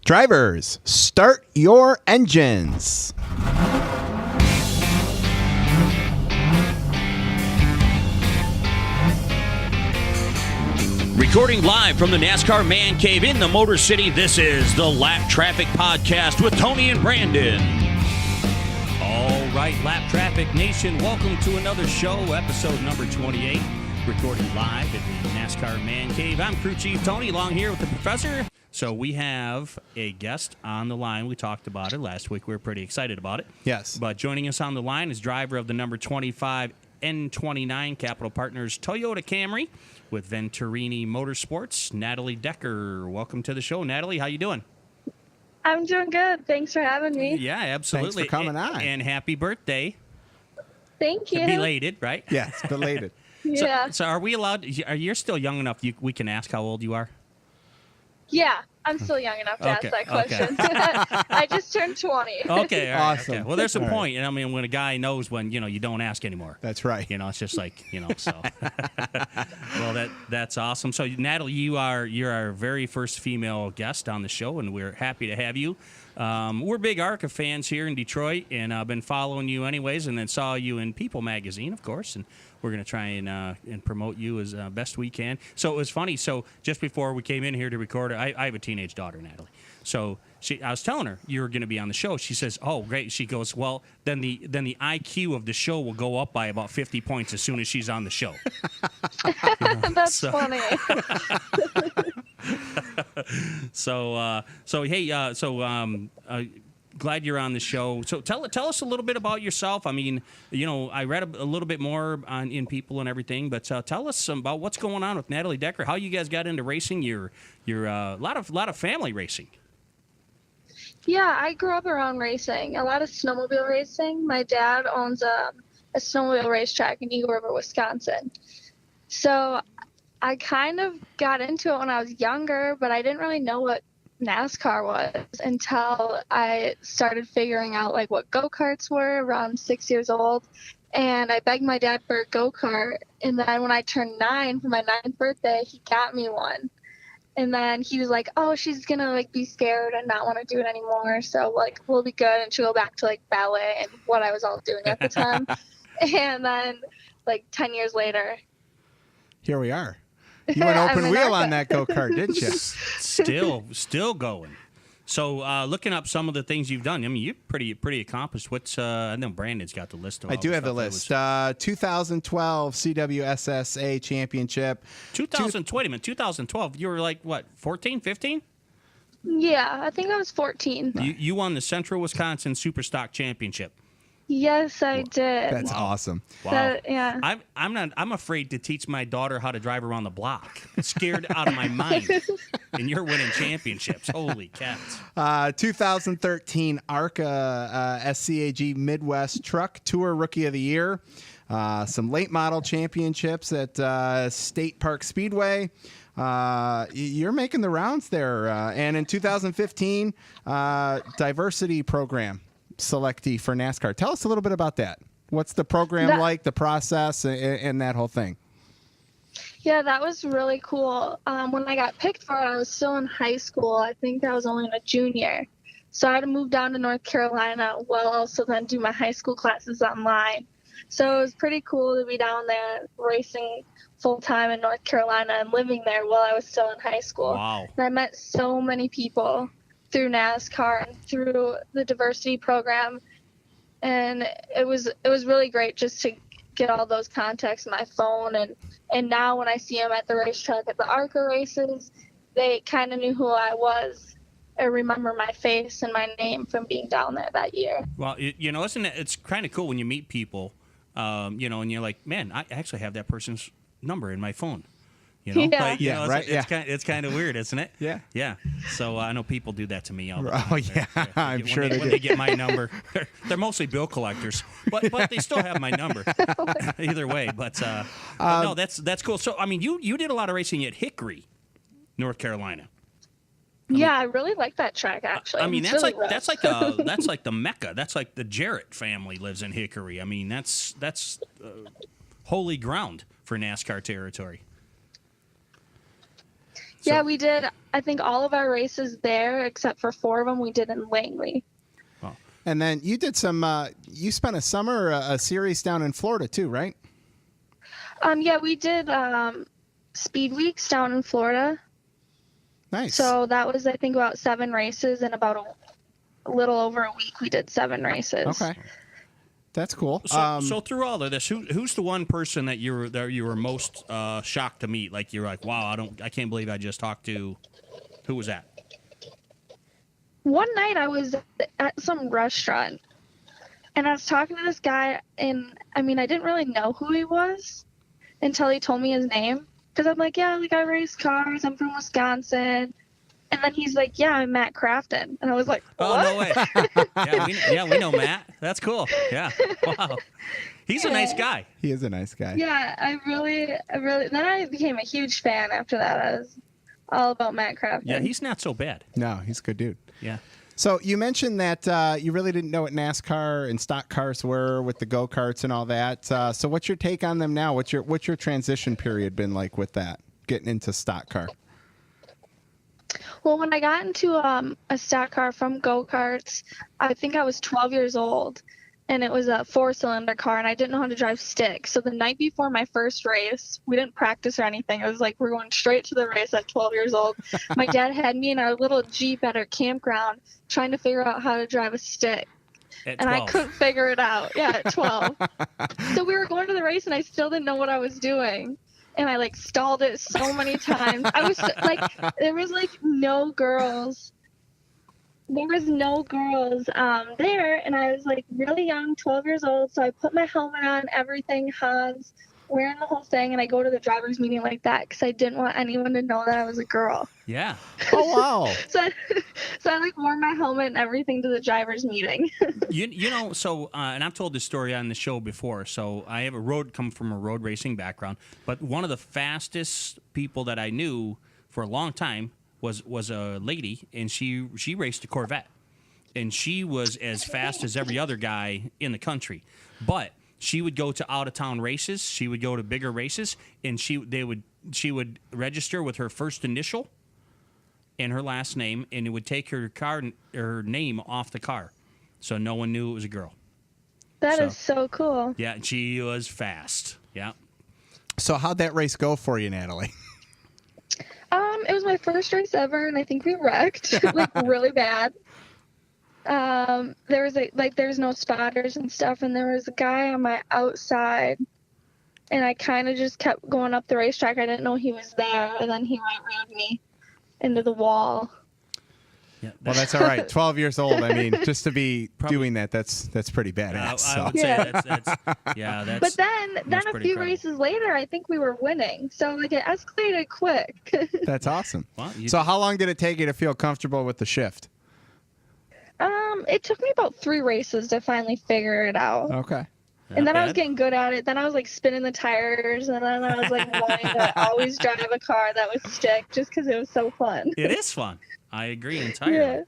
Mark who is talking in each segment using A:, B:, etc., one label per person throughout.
A: Drivers, start your engines.
B: Recording live from the NASCAR Man Cave in the Motor City, this is the Lap Traffic Podcast with Tony and Brandon. All right, Lap Traffic Nation, welcome to another show, episode number 28, recording live at the NASCAR Man Cave. I'm Crew Chief Tony, along here with the Professor. So we have a guest on the line. We talked about it last week. We were pretty excited about it.
A: Yes.
B: But joining us on the line is driver of the number 25 N29 Capital Partners Toyota Camry with Venturini Motorsports, Natalie Decker. Welcome to the show, Natalie. How you doing?
C: I'm doing good. Thanks for having me.
B: Yeah, absolutely.
A: Thanks for coming on.
B: And happy birthday.
C: Thank you.
B: Belated, right?
A: Yes, belated.
C: Yeah.
B: So are we allowed? You're still young enough. We can ask how old you are.
C: Yeah, I'm still young enough to ask that question. I just turned 20.
B: Okay, all right,
A: Awesome.
B: okay. Well, there's a
A: All
B: point. And I mean, when a guy knows when you don't ask anymore.
A: That's right.
B: It's just like so. Well, that's awesome. So Natalie, you're our very first female guest on the show, and we're happy to have you. We're big ARCA fans here in Detroit, and I've been following you anyways, and then saw you in People magazine, of course, and we're going to try and promote you as best we can. So it was funny. So just before we came in here to record, I have a teenage daughter, Natalie. So I was telling her you were going to be on the show. She says, "Oh, great." She goes, "Well, then the IQ of the show will go up by about 50 points as soon as she's on the show."
C: That's funny.
B: Glad you're on the show. So tell us a little bit about yourself. I mean, I read a little bit more in People and everything, but tell us about what's going on with Natalie Decker. How you guys got into racing? You're a lot of family racing.
C: Yeah, I grew up around racing, a lot of snowmobile racing. My dad owns a snowmobile racetrack in Eagle River, Wisconsin. So I kind of got into it when I was younger, but I didn't really know what NASCAR was until I started figuring out like what go-karts were around 6 years old. And I begged my dad for a go-kart, and then when I turned 9 for my 9th birthday, he got me one. And then he was like, "Oh, she's gonna like be scared and not want to do it anymore, so like we'll be good," and she'll go back to like ballet and what I was all doing at the time. And then like 10 years later,
A: here we are. You went open wheel on that go-kart, didn't you?
B: Still going. So looking up some of the things you've done, I mean, you're pretty accomplished. I know Brandon's got the list.
A: I do have the list. 2012 CWSSA Championship.
B: 2012, you were like, what, 14, 15?
C: yeah, I think I was 14.
B: You won the Central Wisconsin Superstock Championship.
C: Yes, I did.
A: That's awesome.
B: Wow.
C: Yeah.
B: I'm afraid to teach my daughter how to drive around the block. Scared out of my mind. And you're winning championships. Holy cats.
A: 2013 ARCA SCAG Midwest Truck Tour Rookie of the Year. Some late model championships at State Park Speedway. You're making the rounds there. And in 2015, diversity program selectee for NASCAR. Tell us a little bit about that. What's the program like, the process, and that whole thing?
C: Yeah, that was really cool. When I got picked for it, I was still in high school. I think I was only a junior. So I had to move down to North Carolina while also then do my high school classes online. So it was pretty cool to be down there racing full-time in North Carolina and living there while I was still in high school.
B: Wow.
C: And I met so many people through NASCAR and through the diversity program, and it was really great just to get all those contacts in my phone, and now when I see them at the racetrack at the ARCA races, they kind of knew who I was or remember my face and my name from being down there that year.
B: Well, isn't it? It's kind of cool when you meet people, and you're like, man, I actually have that person's number in my phone.
C: Yeah.
B: But, it's kind of weird, isn't it?
A: Yeah.
B: Yeah. So I know people do that to me all the time.
A: Oh, yeah. I'm sure
B: when they get my number. They're mostly bill collectors, but they still have my number. Either way, but no, that's cool. So I mean, you did a lot of racing at Hickory, North Carolina.
C: I really like that track actually.
B: I mean,
C: that's
B: like the Mecca. That's like the Jarrett family lives in Hickory. I mean, that's holy ground for NASCAR territory.
C: Yeah, we did, I think, all of our races there, except for 4 of them we did in Langley.
B: Oh.
A: And then you did some, you spent a summer, a series down in Florida too, right?
C: Yeah, we did Speed Weeks down in Florida.
A: Nice.
C: So that was, I think, about 7 races, and about a little over a week we did 7 races.
A: Okay. That's cool.
B: So through all of this, who's the one person that you were most shocked to meet? Like you're like, wow, I can't believe I just talked to. Who was that?
C: One night I was at some restaurant, and I was talking to this guy, and I mean, I didn't really know who he was until he told me his name. Because I'm like, yeah, like I race cars. I'm from Wisconsin. And then he's like, yeah, I'm Matt Crafton. And I was like, what?
B: Oh, no way. we know Matt. That's cool. Yeah. Wow. He's a nice guy.
A: He is a nice guy.
C: Yeah, I really, then I became a huge fan after that. I was all about Matt Crafton.
B: Yeah, he's not so bad.
A: No, he's a good dude.
B: Yeah.
A: So you mentioned that you really didn't know what NASCAR and stock cars were with the go-karts and all that. So what's your take on them now? What's your transition period been like with that, getting into stock car?
C: Well, when I got into a stock car from go-karts, I think I was 12 years old, and it was a 4-cylinder car, and I didn't know how to drive stick. So the night before my first race, we didn't practice or anything. It was like we're going straight to the race at 12 years old. My dad had me in our little Jeep at our campground trying to figure out how to drive a stick.
B: At
C: And
B: 12.
C: I couldn't figure it out. Yeah, at 12. So we were going to the race, and I still didn't know what I was doing. And I like stalled it so many times. I was like, there was like no girls. There was no girls there, and I was like really young, 12 years old. So I put my helmet on, everything, Hans, wearing the whole thing, and I go to the driver's meeting like that because I didn't want anyone to know that I was a girl.
B: Yeah.
A: Oh, wow.
C: so I like wore my helmet and everything to the driver's meeting.
B: You know, so and I've told this story on the show before. So I have come from a road racing background, but one of the fastest people that I knew for a long time was a lady, and she raced a Corvette, and she was as fast as every other guy in the country, but she would go to out of town races. She would go to bigger races, and she would register with her first initial and her last name, and it would take her name off the car, so no one knew it was a girl.
C: That is so cool.
B: Yeah, and she was fast. Yeah.
A: So how'd that race go for you, Natalie?
C: It was my first race ever, and I think we wrecked like really bad. There was there's no spotters and stuff, and there was a guy on my outside, and I kind of just kept going up the racetrack. I didn't know he was there, and then he rode me into the wall.
B: Yeah,
A: Well, that's all right. 12 years old. I mean, just to be doing that's pretty badass.
B: I would say that's
C: But then a
B: pretty
C: few
B: incredible.
C: races later, I think we were winning. So like it escalated quick.
A: That's awesome.
B: Well,
A: So how long did it take you to feel comfortable with the shift?
C: It took me about 3 races to finally figure it out.
A: Okay.
C: And then I was
B: bad.
C: getting good at it. Then I was like spinning the tires, and then I was like wanting to always drive a car that was stick just because it was so fun.
B: It is fun. I agree entirely.
C: Yeah.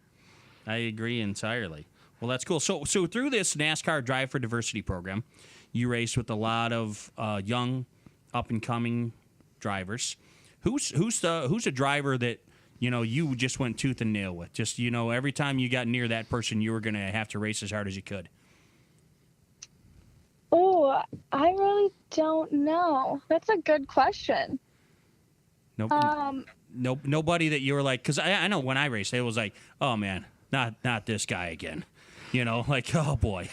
B: I agree entirely. Well, that's cool. So through this NASCAR Drive for Diversity program, you raced with a lot of young, up and coming drivers. Who's a driver that you just went tooth and nail with? Just every time you got near that person, you were going to have to race as hard as you could.
C: Oh, I really don't know. That's a good question.
B: Nope. Nobody that you were like, because I know when I raced, it was like, oh man, not this guy again. Like, oh boy.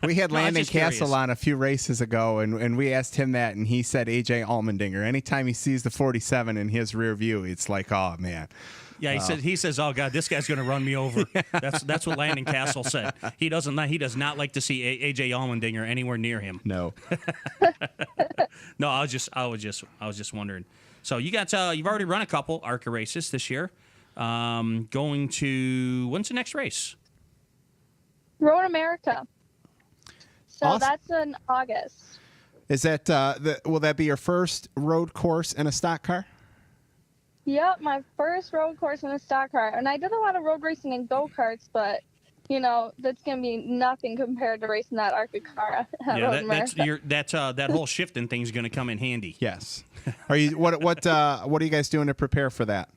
A: We had
B: No, I was
A: Landon
B: just
A: Castle
B: curious.
A: on a few races ago, and we asked him that, and he said AJ Allmendinger. Anytime he sees the 47 in his rear view, it's like, oh man.
B: Yeah, he says, "Oh God, this guy's going to run me over." That's what Landon Castle said. He does not like to see AJ Allmendinger anywhere near him.
A: No.
B: No, I was just wondering. So you got you've already run a couple ARCA races this year. Going to when's the next race?
C: Road America. So
A: Awesome.
C: that's in August.
A: Is that will that be your first road course in a stock car?
C: Yep, my first road course in a stock car. And I did a lot of road racing in go-karts, but, that's going to be nothing compared to racing that ARCA car at Road America.
B: That whole shifting thing's going to come in handy.
A: Yes. Are you what are you guys doing to prepare for that?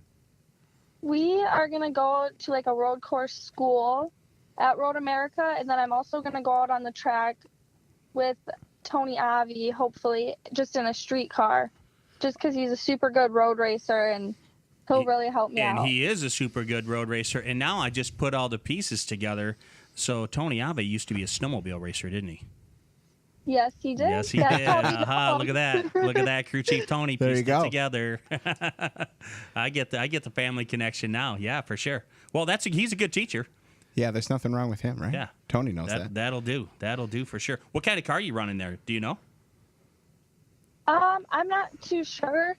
C: We are going to go to like a road course school at Road America, and then I'm also going to go out on the track with Tony Avi, hopefully, just in a street car, just because he's a super good road racer, and he'll really help me
B: And
C: out.
B: he is a super good road racer. And now I just put all the pieces together. So Tony Avi used to be a snowmobile racer, didn't he?
C: Yes, he did.
B: Yes, he
C: That's
B: did.
C: how we know.
B: Look at that. Look at that. Crew Chief Tony
A: There you
B: pieced
A: go.
B: it together. I get the family connection now. Yeah, for sure. Well, he's a good teacher.
A: Yeah, there's nothing wrong with him, right?
B: Yeah.
A: Tony knows that.
B: That'll do. That'll do for sure. What kind of car are you running there? Do you know?
C: I'm not too sure,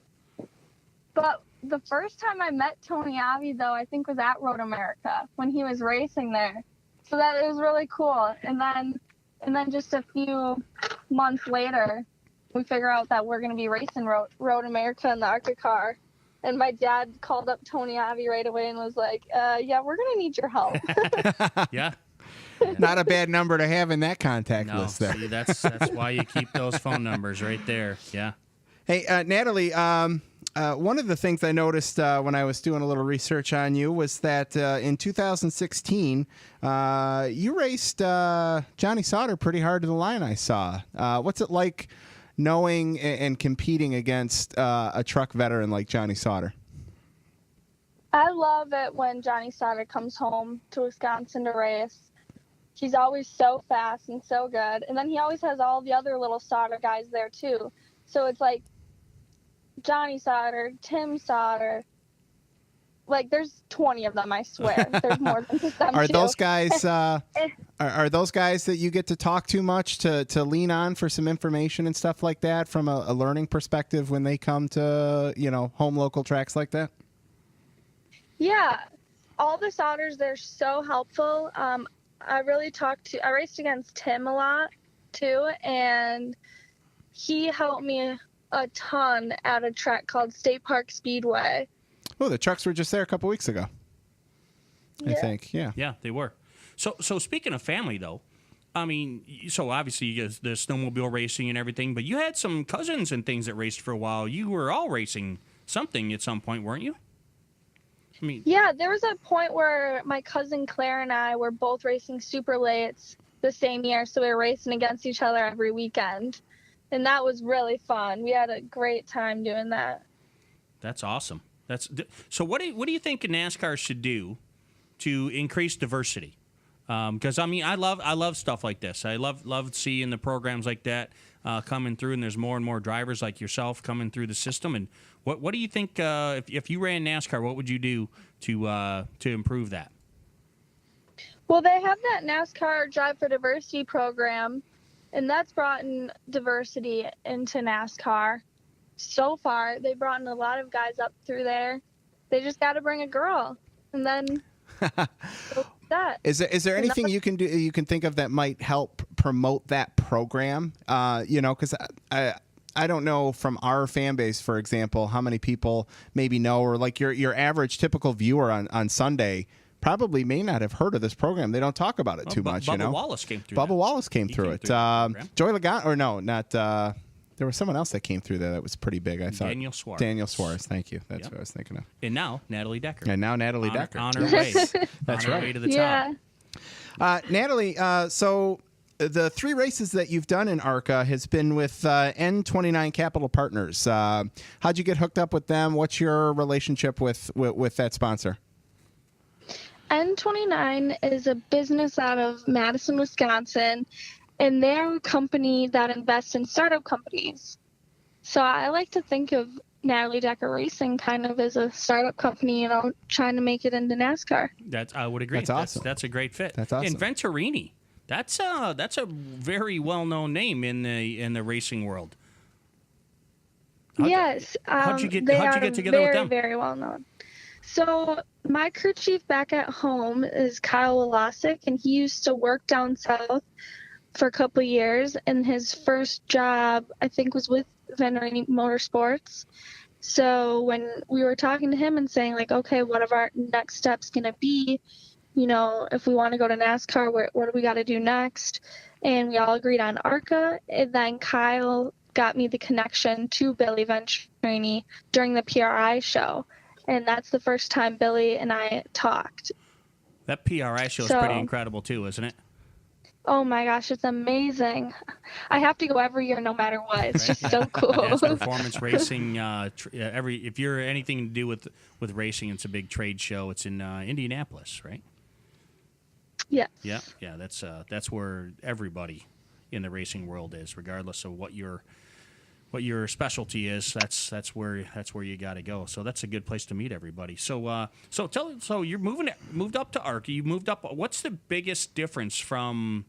C: but the first time I met Tony Avi, though, I think was at Road America when he was racing there. So that it was really cool. And then just a few months later, we figure out that we're going to be racing Road America in the ARCA car. And my dad called up Tony Avi right away and was like, yeah, we're going to need your help.
B: Yeah.
A: Not a bad number to have in that contact
B: No,
A: list there.
B: see, that's why you keep those phone numbers right there. Yeah.
A: Hey, Natalie, one of the things I noticed when I was doing a little research on you was that in 2016, you raced Johnny Sauter pretty hard to the line, I saw. What's it like knowing and competing against a truck veteran like Johnny Sauter?
C: I love it when Johnny Sauter comes home to Wisconsin to race. He's always so fast and so good. And then he always has all the other little Sauter guys there, too. So it's like Johnny Sauter, Tim Sauter. Like, there's 20 of them, I swear. There's more than just them,
A: Are
C: too.
A: those guys are those guys that you get to talk to much to lean on for some information and stuff like that from a learning perspective when they come to, home local tracks like that?
C: Yeah. All the Sauters, they're so helpful. I raced against Tim a lot, too, and he helped me a ton at a track called State Park Speedway.
A: Oh, the trucks were just there a couple weeks ago. I
C: Yeah.
A: think, yeah.
B: Yeah, they were. So speaking of family, though, I mean, so obviously you get the snowmobile racing and everything, but you had some cousins and things that raced for a while. You were all racing something at some point, weren't you? I mean,
C: Yeah, there was a point where my cousin Claire and I were both racing super lates the same year, so we were racing against each other every weekend. And that was really fun. We had a great time doing that.
B: that's awesome. So what do you think NASCAR should do to increase diversity? Because I mean, I love stuff like this. I love seeing the programs like that coming through, and there's more and more drivers like yourself coming through the system. And what do you think if you ran NASCAR, what would you do to improve that?
C: Well, they have that NASCAR Drive for Diversity program, and that's brought in diversity into NASCAR. So far, they brought in a lot of guys up through there. They just got to bring a girl, and then that.
A: Is there anything you can do? You can think of that might help promote that program? Because I don't know from our fan base, for example, how many people maybe know, or like your average typical viewer on Sunday probably may not have heard of this program. They don't talk about it too much.
B: Bubba Wallace came through.
A: Bubba Wallace came through it. Joey Lagan, or no, not. There was someone else that came through there that was pretty big, I thought.
B: Daniel Suarez.
A: Daniel Suarez, thank you. That's
B: Yep.
A: what I was thinking of.
B: And now Natalie Decker.
A: And now Natalie Decker.
B: On her way.
A: That's
B: on her
A: right.
B: way to the
C: Yeah.
B: top.
A: Natalie, so the 3 races that you've done in ARCA has been with N29 Capital Partners. How'd you get hooked up with them? What's your relationship with that sponsor?
C: N29 is a business out of Madison, Wisconsin, and they're a company that invests in startup companies. So I like to think of Natalie Decker Racing kind of as a startup company, trying to make it into NASCAR.
B: I would agree.
A: That's awesome.
B: That's a great fit.
A: That's awesome.
B: And Venturini, that's a very well-known name in the racing world.
C: Yes.
B: How'd you get
C: they
B: together
C: are
B: with them?
C: very well known. So my crew chief back at home is Kyle Walasik, and he used to work down south for a couple of years, and his first job, I think, was with Venturini Motorsports. So when we were talking to him and saying, like, okay, what are our next steps going to be? If we want to go to NASCAR, what do we got to do next? And we all agreed on ARCA. And then Kyle got me the connection to Billy Venturini during the PRI show. and that's the first time Billy and I talked.
B: That PRI show is
C: So-
B: pretty incredible too, isn't it?
C: Oh my gosh, it's amazing. I have to go every year no matter what. It's just so cool.
B: That's performance racing. If you're anything to do with racing, it's a big trade show. It's in Indianapolis, right?
C: Yes.
B: Yeah. That's where everybody in the racing world is, regardless of what your specialty is. That's where you got to go. So that's a good place to meet everybody. So you're moved up to ARCA. You moved up. What's the biggest difference from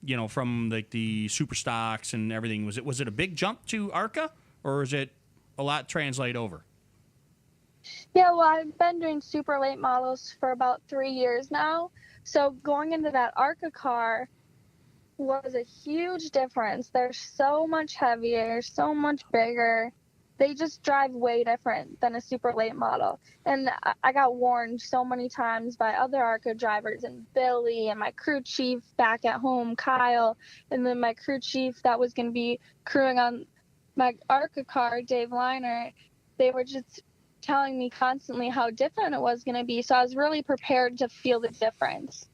B: like the super stocks and everything? Was it a big jump to ARCA, or is it a lot translate over?
C: Yeah, well, I've been doing super late models for about 3 years now. So going into that ARCA car was a huge difference. They're so much heavier, so much bigger. They just drive way different than a super late model. And I got warned so many times by other ARCA drivers, and Billy and my crew chief back at home, Kyle, and then my crew chief that was going to be crewing on my ARCA car, Dave Liner. They were just telling me constantly how different it was going to be. So I was really prepared to feel the difference.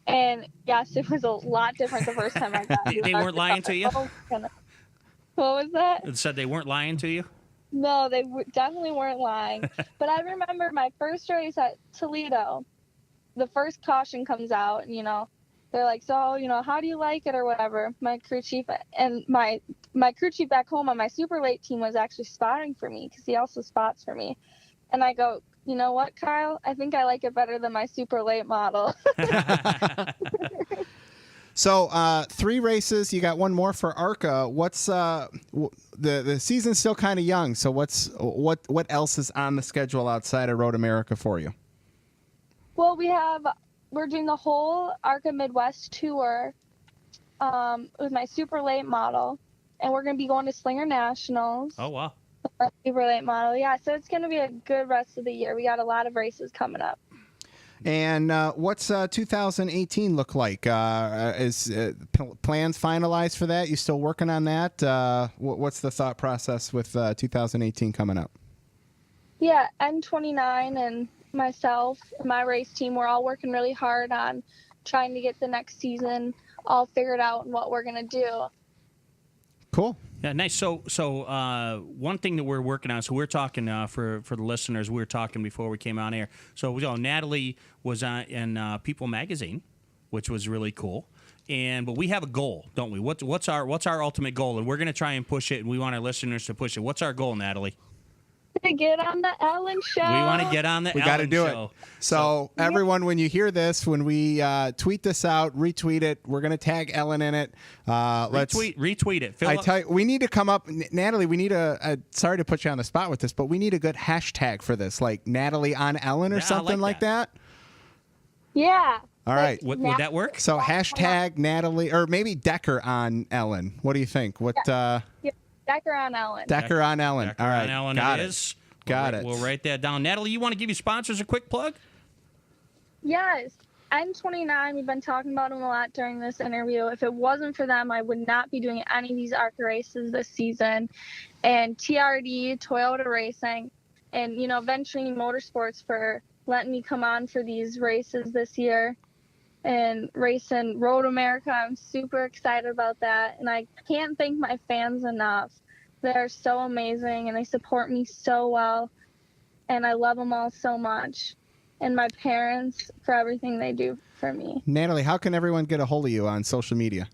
C: And yes, it was a lot different the first time I got here.
B: They weren't lying to you?
C: What was that?
B: It said they weren't lying to you?
C: No, they definitely weren't lying. But I remember my first race at Toledo, the first caution comes out, and, they're like, so, how do you like it or whatever? My crew chief and my crew chief back home on my super late team was actually spotting for me because he also spots for me. And I go, you know what, Kyle? I think I like it better than my super late model.
A: So 3 races. You got one more for ARCA. What's the season's still kind of young? So what else is on the schedule outside of Road America for you?
C: Well, we're doing the whole ARCA Midwest tour with my super late model, and we're going to be going to Slinger Nationals.
B: Oh, wow.
C: My super late model, yeah. So it's going to be a good rest of the year. We got a lot of races coming up.
A: And what's 2018 look like? Is plans finalized for that? You still working on that? What's the thought process with 2018 coming up?
C: Yeah, N29 and myself and my race team, we're all working really hard on trying to get the next season all figured out and what we're going to do.
A: Cool.
B: Yeah, nice. So one thing that we're working on, so we're talking for the listeners, we were talking before we came on air. So Natalie was in People Magazine, which was really cool. But we have a goal, don't we? What's our ultimate goal? And we're going to try and push it, and we want our listeners to push it. What's our goal, Natalie?
C: To get on the Ellen show.
B: We want to get on the
A: We
B: Ellen
A: got to do
B: show.
A: it. So everyone, when you hear this, when we tweet this out, retweet it. We're going to tag Ellen in it.
B: Retweet it.
A: I tell you, we need to come up, Natalie. We need sorry to put you on the spot with this, but we need a good hashtag for this, like Natalie on Ellen or something like that.
C: Yeah.
A: All right.
B: Would that work?
A: So hashtag Natalie, or maybe Decker on Ellen. What do you think? What?
C: Yeah. Decker on Ellen.
A: Decker on Ellen.
B: Decker
A: All right.
B: on Ellen
A: Got
B: it
A: it.
B: is.
A: Got it.
B: We'll write that down. Natalie, you want to give your sponsors a quick plug?
C: Yes. N29, we've been talking about them a lot during this interview. If it wasn't for them, I would not be doing any of these ARCA races this season. And TRD, Toyota Racing, and, Venturini Motorsports for letting me come on for these races this year. And racing Road America, I'm super excited about that. And I can't thank my fans enough. They're so amazing, and they support me so well. And I love them all so much. And my parents for everything they do for me.
A: Natalie, how can everyone get a hold of you on social media?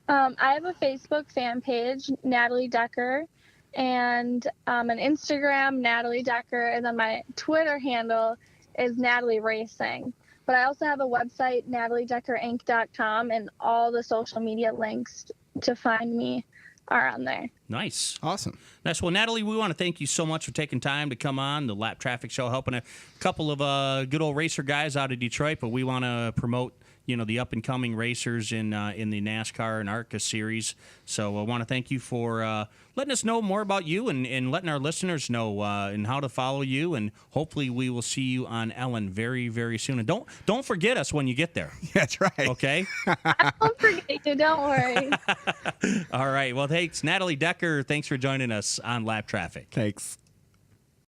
C: I have a Facebook fan page, Natalie Decker, and an Instagram, Natalie Decker, and then my Twitter handle is Natalie Racing. But I also have a website, nataliedeckerinc.com, and all the social media links to find me are on there.
B: Nice.
A: Awesome.
B: Nice. Well, Natalie, we want to thank you so much for taking time to come on the Lap Traffic Show, helping a couple of good old racer guys out of Detroit, but we want to promote the up-and-coming racers in the NASCAR and ARCA series. So I want to thank you for letting us know more about you and letting our listeners know and how to follow you. And hopefully we will see you on Ellen very, very soon. And don't forget us when you get there.
A: That's right.
B: Okay?
C: I won't forget you. Don't worry.
B: All right. Well, thanks, Natalie Decker. Thanks for joining us on Lap Traffic.
A: Thanks.